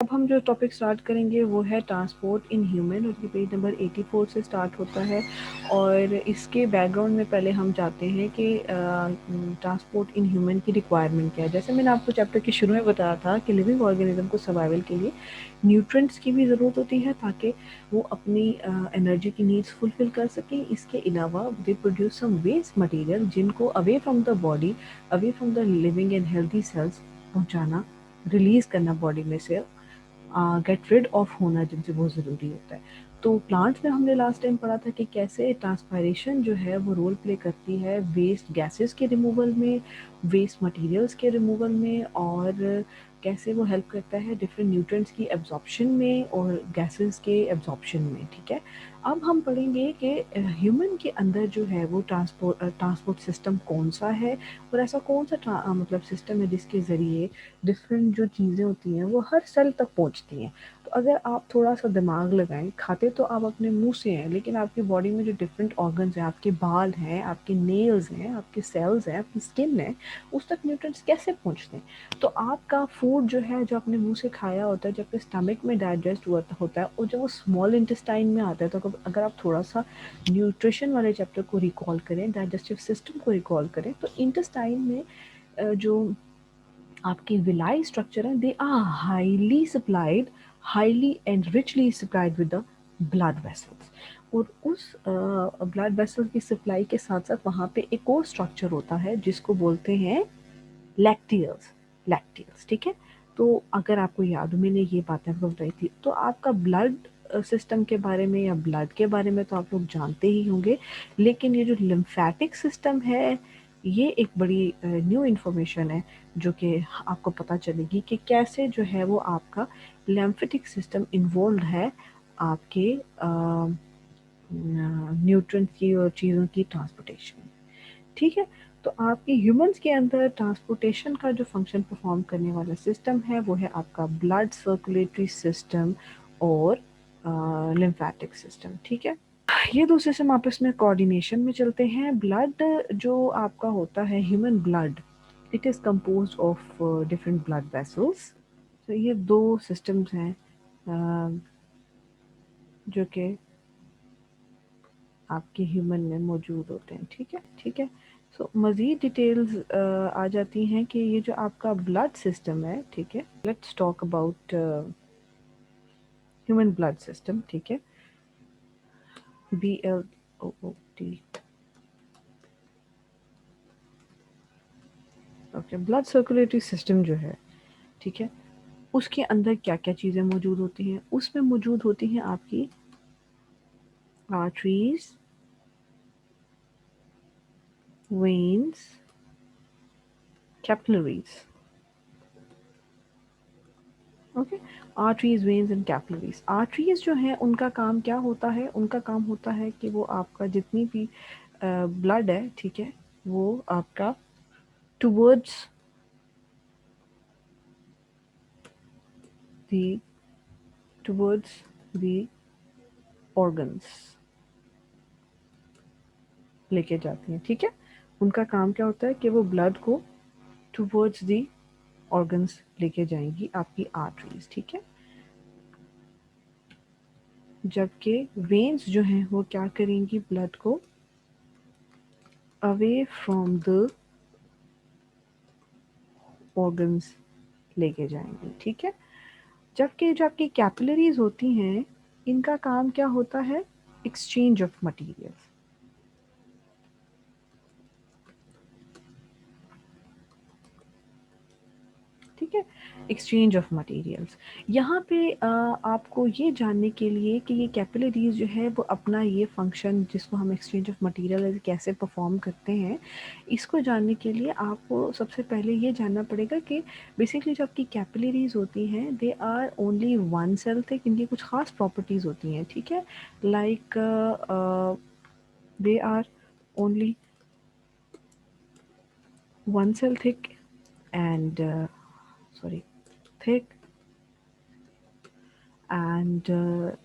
अब हम जो टॉपिक स्टार्ट करेंगे वो है ट्रांसपोर्ट इन ह्यूमन, और ये पेज नंबर 84 से स्टार्ट होता है। और इसके बैकग्राउंड में पहले हम जाते हैं कि ट्रांसपोर्ट इन ह्यूमन की रिक्वायरमेंट क्या है। जैसे मैंने आपको चैप्टर के शुरू में बताया था कि लिविंग ऑर्गेनिज्म को सर्वाइवल के लिए न्यूट्रिएंट्स की भी ज़रूरत होती है ताकि वो अपनी एनर्जी की नीड्स फुलफिल कर सकें। इसके अलावा they produce some waste material जिनको away from the body, away from the living and healthy cells पहुंचाना, रिलीज करना बॉडी में से, गेट रिड ऑफ होना जिनसे बहुत ज़रूरी होता है। तो प्लांट्स में हमने लास्ट टाइम पढ़ा था कि कैसे ट्रांसपायरेशन जो है वो रोल प्ले करती है वेस्ट गैसेस के रिमूवल में, वेस्ट मटेरियल्स के रिमूवल में, और कैसे वो हेल्प करता है डिफरेंट न्यूट्रिएंट्स की एब्जॉर्प्शन में और गैसेस के एब्जॉर्प्शन में। ठीक है, अब हम पढ़ेंगे कि ह्यूमन के अंदर जो है वो ट्रांसपोर्ट सिस्टम कौन सा है, और ऐसा कौन सा मतलब सिस्टम है जिसके ज़रिए डिफरेंट जो चीज़ें होती हैं वो हर सेल तक पहुंचती हैं। तो अगर आप थोड़ा सा दिमाग लगाएं, खाते तो आप अपने मुंह से हैं, लेकिन आपकी बॉडी में जो डिफरेंट ऑर्गन्स हैं, आपके बाल हैं, आपके नेल्स हैं, आपके सेल्स हैं, आपकी स्किन है, उस तक न्यूट्रिएंट्स कैसे पहुंचते हैं। तो आपका फूड जो है, जो आपने मुंह से खाया होता है, जब आपके स्टमक में डाइजेस्ट होता है, और जब वो स्मॉल इंटेस्टाइन में आता है, तो अगर आप थोड़ा सा न्यूट्रिशन वाले चैप्टर को रिकॉल करें, डाइजेस्टिव सिस्टम को रिकॉल करें, तो इंटेस्टाइन में जो आपकी विलाई स्ट्रक्चर है, they are highly supplied, highly and richly supplied with the blood vessels. और उस ब्लड वेसल की सप्लाई के साथ साथ वहाँ पे एक और स्ट्रक्चर होता है जिसको बोलते हैं लैक्टियल्स। लैक्टियल्स, ठीक है। तो अगर आपको याद हो, मैंने ये बातें आपको बताई थी, तो आपका ब्लड सिस्टम के बारे में या ब्लड के बारे में तो आप लोग जानते ही होंगे, लेकिन ये जो लिम्फेटिक सिस्टम है, ये एक बड़ी न्यू इन्फॉर्मेशन है जो कि आपको पता चलेगी कि कैसे जो है वो आपका लिम्फेटिक सिस्टम इन्वॉल्व है आपके न्यूट्रिएंट्स की और चीज़ों की ट्रांसपोर्टेशन में। ठीक है, तो आपके ह्यूमंस के अंदर ट्रांसपोर्टेशन का जो फंक्शन परफॉर्म करने वाला सिस्टम है वो है आपका ब्लड सर्कुलेटरी सिस्टम और लिम्फेटिक सिस्टम। ठीक है, ये दो सिस्टम आपस में कोऑर्डिनेशन में चलते हैं। ब्लड जो आपका होता है, human blood, it is compose of different blood vessels. तो ये दो सिस्टम्स हैं जो कि आपके ह्यूमन में मौजूद होते हैं। ठीक है, ठीक है। सो मज़ीद डिटेल्स आ जाती हैं कि ये जो आपका ब्लड सिस्टम है, ठीक है, let's talk about human blood system. ठीक है, BLOOD। Okay, blood circulatory system जो है, ठीक है, उसके अंदर क्या क्या चीज़ें मौजूद होती हैं। उसमें मौजूद होती हैं आपकी arteries, veins, capillaries. Okay, arteries, veins and capillaries. Arteries जो है उनका काम क्या होता है, उनका काम होता है कि वो आपका जितनी भी ब्लड है, ठीक है, वो आपका towards the towards the organs लेके जाती हैं। ठीक है, उनका काम क्या होता है कि वो ब्लड को टुवर्ड्स द ऑर्गन्स लेके जाएंगी आपकी आर्टरीज। ठीक है, जबकि वेन्स जो हैं वो क्या करेंगी, ब्लड को अवे फ्रॉम द ऑर्गन्स लेके जाएंगी। ठीक है, जबकि जो आपकी कैपिलरीज होती हैं, इनका काम क्या होता है, एक्सचेंज ऑफ मटेरियल्स। ठीक है, एक्सचेंज ऑफ मटेरियल्स। यहाँ पे आपको ये जानने के लिए कि ये कैपिलरीज जो है वो अपना ये फंक्शन जिसको हम एक्सचेंज ऑफ मटेरियल कैसे परफॉर्म करते हैं, इसको जानने के लिए आपको सबसे पहले ये जानना पड़ेगा कि बेसिकली जो आपकी कैपिलरीज होती हैं, they are only one cell thick. इनकी कुछ खास प्रॉपर्टीज़ होती हैं। ठीक है, like they are only one cell thick and sorry thick, and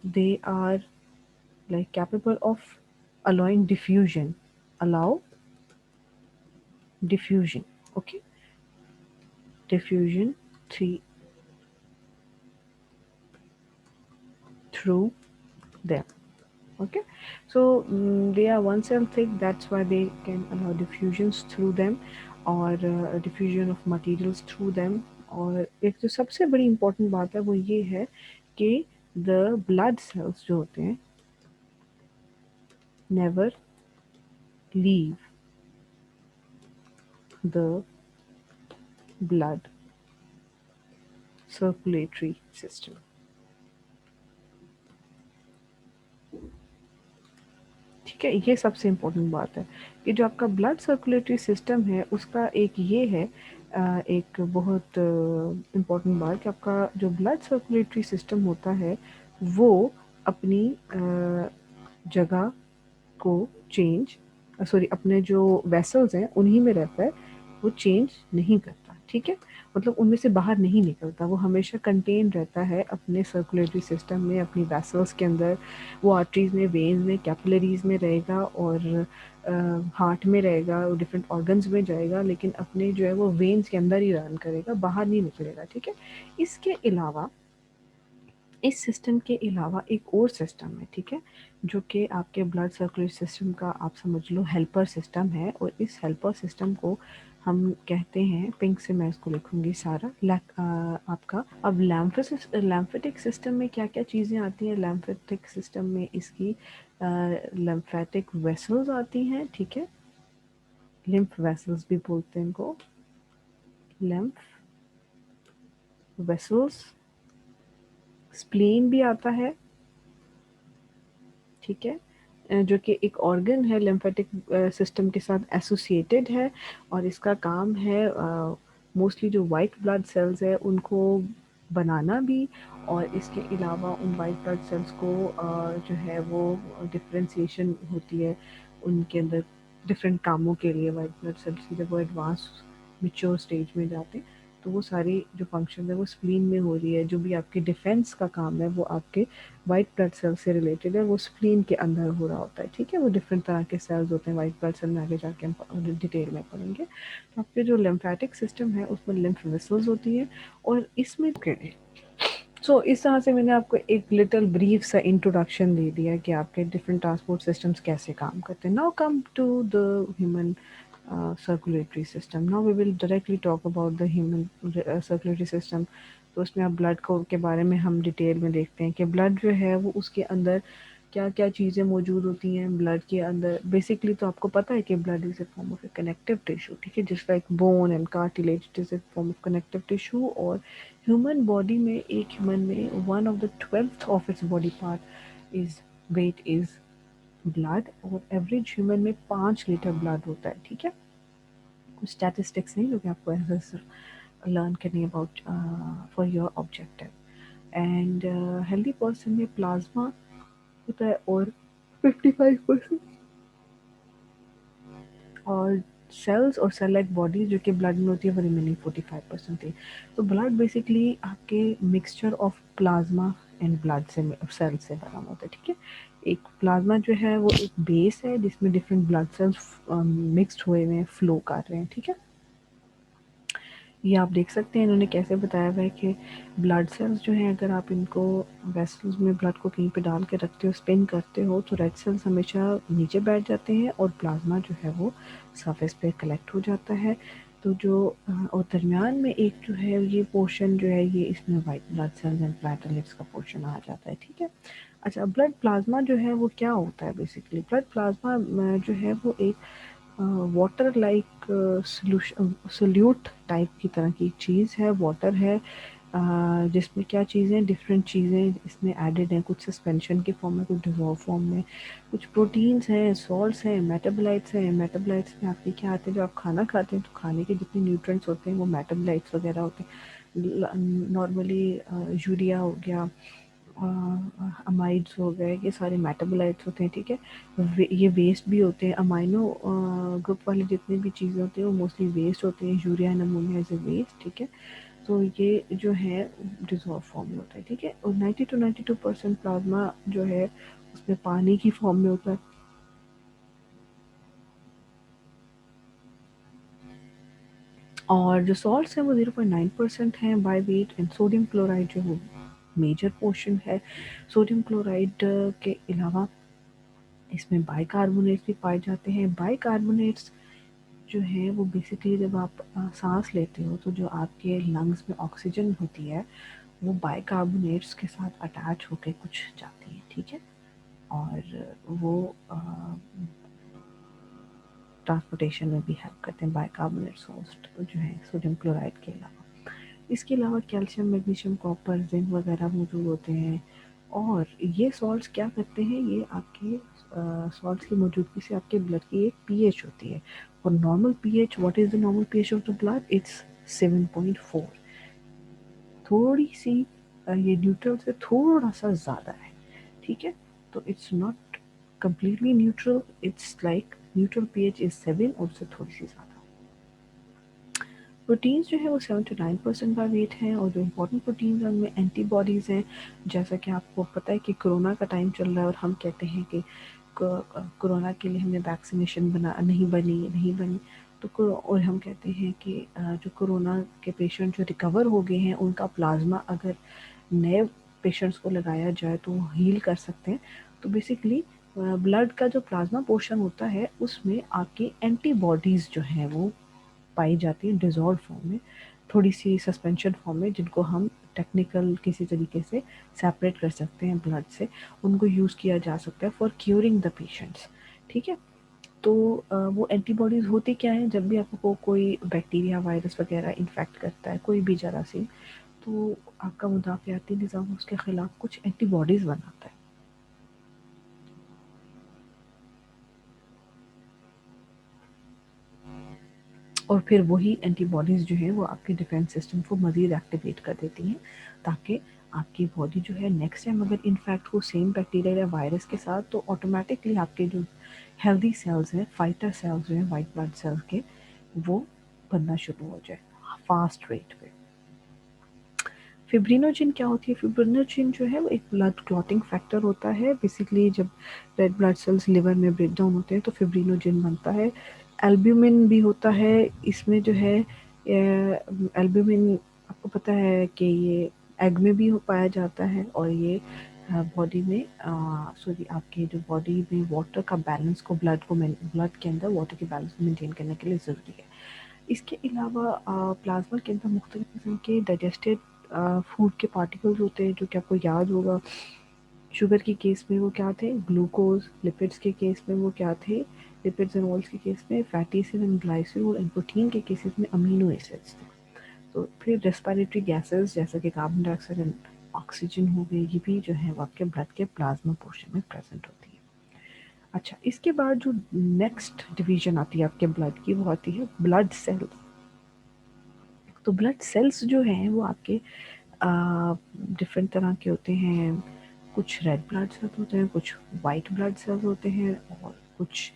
they are like capable of allowing diffusion, allow diffusion. Okay, diffusion 3. through them. Okay, so they are one cell thick, that's why they can allow diffusions through them, or diffusion of materials through them. और एक जो सबसे बड़ी important बात है वो ये है कि the blood cells जो होते हैं never leave the blood circulatory system. ठीक है, ये सबसे इम्पोर्टेंट बात है कि जो आपका ब्लड सर्कुलेटरी सिस्टम है उसका एक ये है एक बहुत इम्पोर्टेंट बात कि आपका जो ब्लड सर्कुलेटरी सिस्टम होता है वो अपनी जगह को चेंज सॉरी अपने जो वेसल्स हैं उन्हीं में रहता है, वो चेंज नहीं करता। ठीक है, मतलब उनमें से बाहर नहीं निकलता, वो हमेशा कंटेन रहता है अपने सर्कुलेटरी सिस्टम में, अपनी वेसल्स के अंदर। वो आर्टरीज में, वेन्स में, कैपिलरीज में रहेगा और हार्ट में रहेगा, डिफरेंट ऑर्गन्स में जाएगा, लेकिन अपने जो है वो वेन्स के अंदर ही रन करेगा, बाहर नहीं निकलेगा। ठीक है, इसके अलावा इस सिस्टम के अलावा एक और सिस्टम है, ठीक है, जो कि आपके ब्लड सर्कुलेटरी सिस्टम का आप समझ लो हेल्पर सिस्टम है। और इस हेल्पर सिस्टम को हम कहते हैं, पिंक से मैं इसको लिखूंगी सारा आपका। अब लैम्फेटिक सिस्टम में क्या क्या चीज़ें आती हैं? लैम्फेटिक सिस्टम में इसकी लैम्फेटिक वेसल्स आती हैं, ठीक है, लिम्फ वेसल्स भी बोलते हैं इनको, लिम्फ वेसल्स। स्प्लीन भी आता है, ठीक है, जो कि एक ऑर्गन है लिम्फेटिक सिस्टम के साथ एसोसिएटेड है, और इसका काम है मोस्टली जो वाइट ब्लड सेल्स है उनको बनाना भी, और इसके अलावा उन वाइट ब्लड सेल्स को जो है वो डिफ्रेंसिएशन होती है उनके अंदर डिफरेंट कामों के लिए। वाइट ब्लड सेल्स की जब वो एडवांस मिच्योर स्टेज में जाते हैं तो वो सारी जो फंक्शन है वो स्प्लीन में हो रही है। जो भी आपके डिफेंस का काम है वो आपके वाइट ब्लड सेल से रिलेटेड है, वो स्प्लीन के अंदर हो रहा होता है। ठीक है, वो डिफरेंट तरह के सेल्स होते हैं वाइट ब्लड सेल में, आगे जाके हम डिटेल में पढ़ेंगे। तो आपके जो लिम्फेटिक सिस्टम है उसमें लिम्फ वेसल्स होती है, और इसमें सो इस तरह से मैंने आपको एक लिटिल ब्रीफ सा इंट्रोडक्शन दे दिया कि आपके डिफरेंट ट्रांसपोर्ट सिस्टम्स कैसे काम करते हैं। Now come to the human circulatory system. Now we will directly talk about the human circulatory system. तो उसमें अब ब्लड को के बारे में हम डिटेल में देखते हैं कि ब्लड जो है वो उसके अंदर क्या क्या चीज़ें मौजूद होती हैं ब्लड के अंदर। बेसिकली तो आपको पता है कि blood is a form of a connective tissue, ठीक है, just like bone and cartilage it is a form of connective tissue. और ह्यूमन बॉडी में, एक ह्यूमन में 1/12 of its body part is weight is blood, और average human में 5 litre blood होता है। ठीक है, कुछ स्टैटिस्टिक्स नहीं जो कि आपको ऐसे लर्न करनी about for your objective. And healthy person में प्लाज्मा होता है और 55%, और सेल्स और सेल लाइक बॉडी जो कि ब्लड में होती है वो रिमेनिंग 45% है। तो ब्लड बेसिकली आपके mixture of plasma and blood से, सेल से बना होता है। ठीक है, एक प्लाज्मा जो है वो एक बेस है जिसमें डिफरेंट ब्लड सेल्स मिक्सड हुए हुए हैं, फ्लो कर रहे हैं। ठीक है, ये आप देख सकते हैं इन्होंने कैसे बताया हुआ है कि ब्लड सेल्स जो हैं अगर आप इनको वेसल्स में ब्लड को कहीं पे डाल के रखते हो, स्पिन करते हो, तो रेड सेल्स हमेशा नीचे बैठ जाते हैं और प्लाज्मा जो है वो सरफेस पे कलेक्ट हो जाता है। तो जो और दरमियान में एक जो है ये पोर्शन जो है ये इसमें white blood cells and platelets का पोर्शन आ जाता है। ठीक है, अच्छा, ब्लड प्लाज्मा जो है वो क्या होता है? बेसिकली ब्लड प्लाज्मा जो है वो एक वाटर लाइक सोल्यूट टाइप की तरह की चीज़ है, वाटर है, जिसमें क्या चीज़ें, डिफरेंट चीज़ें इसमें एडेड हैं, कुछ सस्पेंशन के फॉर्म में, कुछ डिजॉल्व फॉर्म में, कुछ प्रोटीन्स हैं, सॉल्ट्स हैं, मेटाबोलाइट्स हैं। मेटाबोलाइट्स में आपके क्या आते हैं, जो आप खाना खाते हैं तो खाने के जितने न्यूट्रिएंट्स होते हैं वो मेटाबोलाइट्स वगैरह होते हैं। नॉर्मली यूरिया हो गया, अमाइड्स हो गए, ये सारे मेटाबोलाइट्स होते हैं। ठीक है, ये वेस्ट भी होते हैं, अमाइनो ग्रुप वाले जितने भी चीज़ें होती हैं वो मोस्टली वेस्ट होते हैं। Urea and ammonia is a waste. ठीक है, तो ये जो है डिजॉल्व फॉर्म में होता है। ठीक है, और 90 to 92% प्लाज्मा जो है उसमें पानी की फॉर्म में होता है, और जो सॉल्ट्स हैं वो 0.9% हैं by weight, and sodium chloride जो है मेजर पोर्शन है। सोडियम क्लोराइड के अलावा इसमें बाइकार्बोनेट्स भी पाए जाते हैं। बाइकार्बोनेट्स जो है वो बेसिकली जब आप सांस लेते हो तो जो आपके लंग्स में ऑक्सीजन होती है वो बाइकार्बोनेट्स के साथ अटैच होकर कुछ जाती है, ठीक है, और वो ट्रांसपोर्टेशन में भी हेल्प करते हैं बाइकार्बोनेट सॉल्ट जो है सोडियम क्लोराइड के अलावा। इसके अलावा कैल्शियम, मैग्नीशियम, कॉपर, जिंक वगैरह मौजूद होते हैं। और ये सॉल्ट्स क्या करते हैं, ये आपके सॉल्ट्स की मौजूदगी से आपके ब्लड की एक पीएच होती है। और normal pH, what is the normal pH of the blood? It's 7.4। थोड़ी सी ये न्यूट्रल से थोड़ा सा ज़्यादा है, ठीक है। तो it's not completely neutral, it's like neutral pH is 7 और उससे थोड़ी सी ज़्यादा। प्रोटीन्स जो है वो 7 to 9% का वेट है। और जो इम्पोर्टेंट प्रोटीन्स हैं उनमें एंटीबॉडीज़ हैं। जैसा कि आपको पता है कि कोरोना का टाइम चल रहा है और हम कहते हैं कि कोरोना के लिए हमें वैक्सीनेशन नहीं बनी तो और हम कहते हैं कि जो कोरोना के पेशेंट जो रिकवर हो गए हैं उनका प्लाज्मा अगर नए पेशेंट्स को लगाया जाए तो वो हील कर सकते हैं। तो बेसिकली ब्लड का जो प्लाज्मा पोर्शन होता है उसमें आपकी एंटीबॉडीज़ जो हैं वो पाई जाती है डिज़ॉल्व फॉर्म में, थोड़ी सी सस्पेंशन फॉर्म में, जिनको हम टेक्निकल किसी तरीके से सेपरेट कर सकते हैं ब्लड से। उनको यूज़ किया जा सकता है फॉर क्यूरिंग द पेशेंट्स, ठीक है। तो वो एंटीबॉडीज़ होती क्या है, जब भी आपको कोई बैक्टीरिया, वायरस वगैरह इन्फेक्ट करता है, कोई भी जरासीम, तो आपका मुदाफ़ियाती निज़ाम उसके ख़िलाफ़ कुछ एंटीबॉडीज़ बनाता है। और फिर वही एंटीबॉडीज़ जो है वो आपके डिफेंस सिस्टम को मज़ीद एक्टिवेट कर देती हैं, ताकि आपकी बॉडी जो है नेक्स्ट टाइम अगर इनफैक्ट हो सेम बैक्टीरिया या वायरस के साथ तो ऑटोमेटिकली आपके जो हेल्दी सेल्स हैं, फाइटर सेल्स जो हैं वाइट ब्लड सेल्स के, वो बनना शुरू हो जाए फास्ट रेट पे। फिब्रिनोजिन क्या होती है? फिब्रिनोजिन जो है वो एक ब्लड क्लॉटिंग फैक्टर होता है। बेसिकली जब रेड ब्लड सेल्स लिवर में ब्रेक डाउन होते हैं तो फिब्रिनोजिन बनता है। एल्ब्यूमिन भी होता है इसमें जो है। एल्ब्यूमिन आपको पता है कि ये एग में भी पाया जाता है और ये बॉडी में सॉरी आपके जो बॉडी में वाटर का बैलेंस को ब्लड के अंदर वाटर के बैलेंस को मेंटेन करने के लिए ज़रूरी है। इसके अलावा प्लाज्मा के अंदर मुख्तलिफ किस्म के डाइजेस्टेड फूड के पार्टिकल्स होते हैं, जो कि आपको याद होगा शुगर के केस में वो क्या थे? ग्लूकोज। लिपिड्स के केस में वो क्या थे? लिपिड्स एंड ऑयल्स के केस में fatty acid and glycerol. And protein के केसेस में अमीनो एसिड्स थे। तो फिर रेस्पिरेटरी गैसेस जैसे कि कार्बन डाइऑक्साइड एंड ऑक्सीजन हो गए, ये भी जो है वो आपके ब्लड के प्लाज्मा पोर्शन में प्रेजेंट होती है। अच्छा, इसके बाद जो नेक्स्ट डिवीजन आती है आपके ब्लड की, वो आती है ब्लड सेल्स। तो ब्लड सेल्स जो हैं वो आपके डिफरेंट तरह के होते हैं। कुछ रेड ब्लड सेल्स होते हैं, कुछ वाइट ब्लड सेल्स होते हैं, और कुछ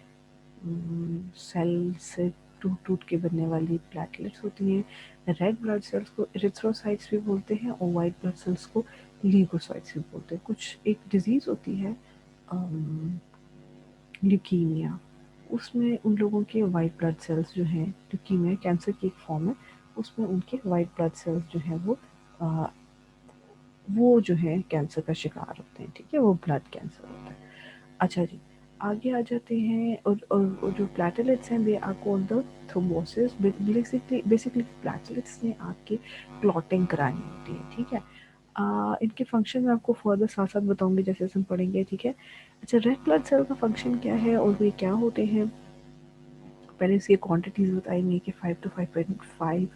सेल से टूट टूट के बनने वाली प्लेटलेट्स होती हैं। रेड ब्लड सेल्स को इरिथ्रोसाइट्स भी बोलते हैं और वाइट ब्लड सेल्स को ल्यूकोसाइट्स भी बोलते हैं। कुछ एक डिजीज़ होती है ल्यूकीमिया, उसमें उन लोगों के वाइट ब्लड सेल्स जो हैं, ल्यूकीमिया कैंसर की एक फॉर्म है, उसमें उनके वाइट ब्लड सेल्स जो हैं वो जो है कैंसर का शिकार होते हैं, ठीक है, वो ब्लड कैंसर होता है। अच्छा जी, आगे आ जाते हैं। और जो प्लेटलेट्स हैं they are called the thrombosis. Basically platelets ने आपकी क्लॉटिंग करानी होती है, ठीक है। इनके फंक्शन मैं आपको फर्दर साथ साथ बताऊंगी जैसे हम पढ़ेंगे, ठीक है। अच्छा, रेड ब्लड सेल का फंक्शन क्या है और वे क्या होते हैं? पहले इसकी क्वांटिटीज़ बताएंगे कि 5 to 5.5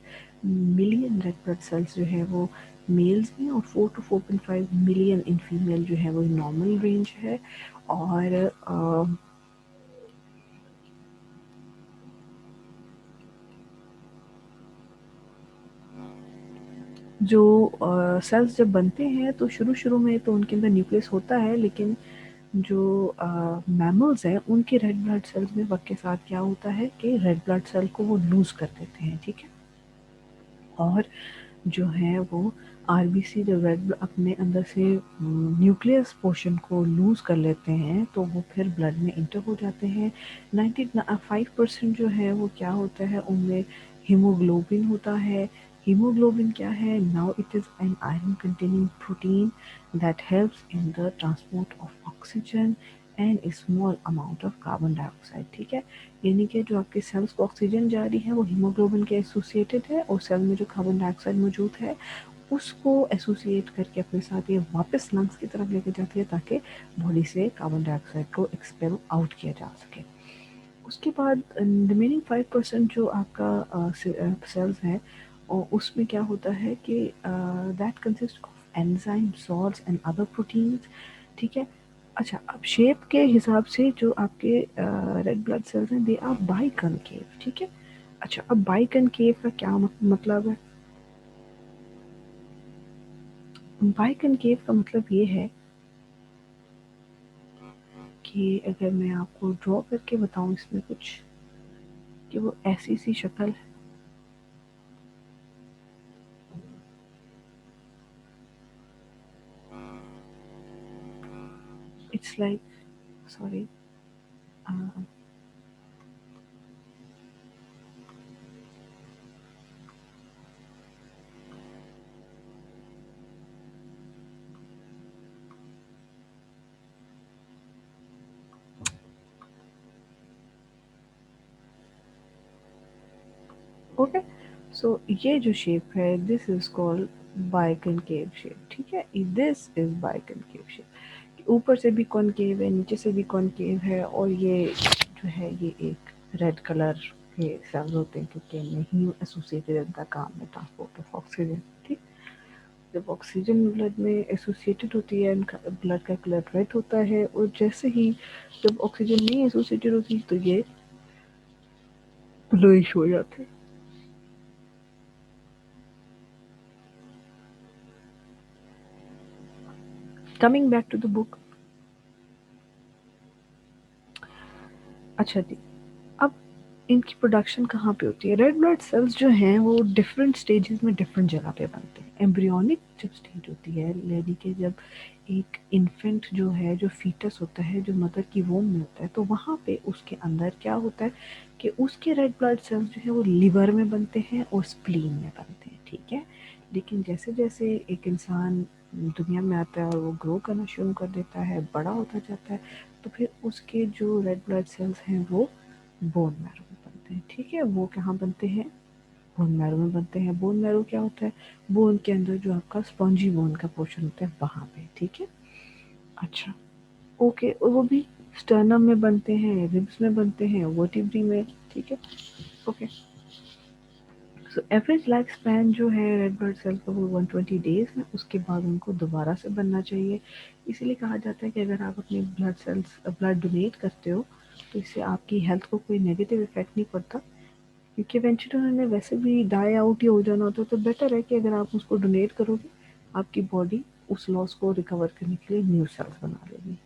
million red blood cells जो है वो मेल्स में, और 4 to 4.5 मिलियन इन फीमेल जो है वो नॉर्मल रेंज है। और जो सेल्स जब बनते हैं तो शुरू शुरू में तो उनके अंदर न्यूक्लियस होता है, लेकिन जो मैमल्स हैं उनके रेड ब्लड सेल्स में वक्त के साथ क्या होता है कि रेड ब्लड सेल को वो लूज़ कर देते हैं, ठीक है। और जो है वो आरबीसी जब रेड अपने अंदर से न्यूक्लियस पोर्शन को लूज़ कर लेते हैं तो वो फिर ब्लड में इंटर हो जाते हैं। 95% जो है वो क्या होता है, उनमें हीमोग्लोबिन होता है। हीमोग्लोबिन क्या है? Now it is an iron containing protein that helps in the transport of oxygen and A small amount of carbon dioxide. ठीक है, यानी कि जो आपके सेल्स को ऑक्सीजन जा रही है वो हीमोग्लोबिन के एसोसिएटेड है, और सेल में जो कार्बन डाइऑक्साइड मौजूद है उसको एसोसिएट करके अपने साथ ये वापस लंग्स की तरफ लेके जाती है ताकि बॉडी से कार्बन डाइऑक्साइड को एक्सपेल आउट किया जा सके। उसके बाद रिमेनिंग 5% जो आपका सेल्स है, और उसमें क्या होता है कि that consist of enzyme salts and other proteins. ठीक है, अच्छा अब शेप के हिसाब से जो आपके रेड ब्लड सेल्स हैं दे आर बाइकनकेव। ठीक है, अच्छा अब बाइकनकेव का क्या मतलब है? बाइकनकेव का मतलब ये है कि अगर मैं आपको ड्रॉ करके बताऊं इसमें कुछ, कि वो ऐसी सी शक्ल है। It's like, sorry, okay. So ये जो शेप है this is called biconcave shape. ठीक है, दिस इज बाइकनकेव शेप। ऊपर से भी कॉनकेव है, नीचे से भी कॉनकेव है, और ये जो है ये एक रेड कलर के सेल्स होते हैं क्योंकि इनमें ही एसोसिएटेड इनका काम है ट्रांसपोर्ट ऑफ ऑक्सीजन। ठीक, जब ऑक्सीजन ब्लड में एसोसिएटेड होती है इनका ब्लड का कलर रेड होता है, और जैसे ही जब ऑक्सीजन नहीं एसोसिएटेड होती तो ये ब्लूइश हो जाते हैं। Coming back to the book. अच्छा जी, अब इनकी प्रोडक्शन कहाँ पे होती है? रेड ब्लड सेल्स जो हैं वो डिफरेंट स्टेजेस में डिफरेंट जगह पे बनते हैं। एम्ब्रियोनिक जब स्टेज होती है, यानी कि जब एक इन्फेंट जो है, जो फीटस होता है, जो मदर की वोम में होता है, तो वहाँ पे उसके अंदर क्या होता है कि उसके रेड ब्लड सेल्स जो है वो लिवर में बनते हैं और स्प्लीन में बनते हैं। ठीक है, लेकिन जैसे जैसे एक इंसान दुनिया में आता है और वो ग्रो करना शुरू कर देता है, बड़ा होता जाता है, तो फिर उसके जो रेड ब्लड सेल्स हैं वो बोन मैरो में बनते हैं। ठीक है, वो कहाँ बनते हैं? बोन मैरो में बनते हैं। बोन मैरो क्या होता है? बोन के अंदर जो आपका स्पॉन्जी बोन का पोर्शन होता है वहाँ पे। ठीक है, अच्छा, ओके, और वो भी स्टर्नम में बनते हैं, रिब्स में बनते हैं, वर्टिब्री में। ठीक है, okay. So average life span जो है रेड ब्लड सेल का वो 120 डेज है, उसके बाद उनको दोबारा से बनना चाहिए। इसीलिए कहा जाता है कि अगर आप अपने ब्लड सेल्स ब्लड डोनेट करते हो तो इससे आपकी हेल्थ को कोई नेगेटिव इफेक्ट नहीं पड़ता, क्योंकि इवेंचुअली उन्होंने वैसे भी डाई आउट ही हो जाना होता है। तो बेटर है कि अगर आप उसको डोनेट करोगे, आपकी बॉडी उस लॉस को रिकवर करने के लिए न्यू सेल्स बना लेगी।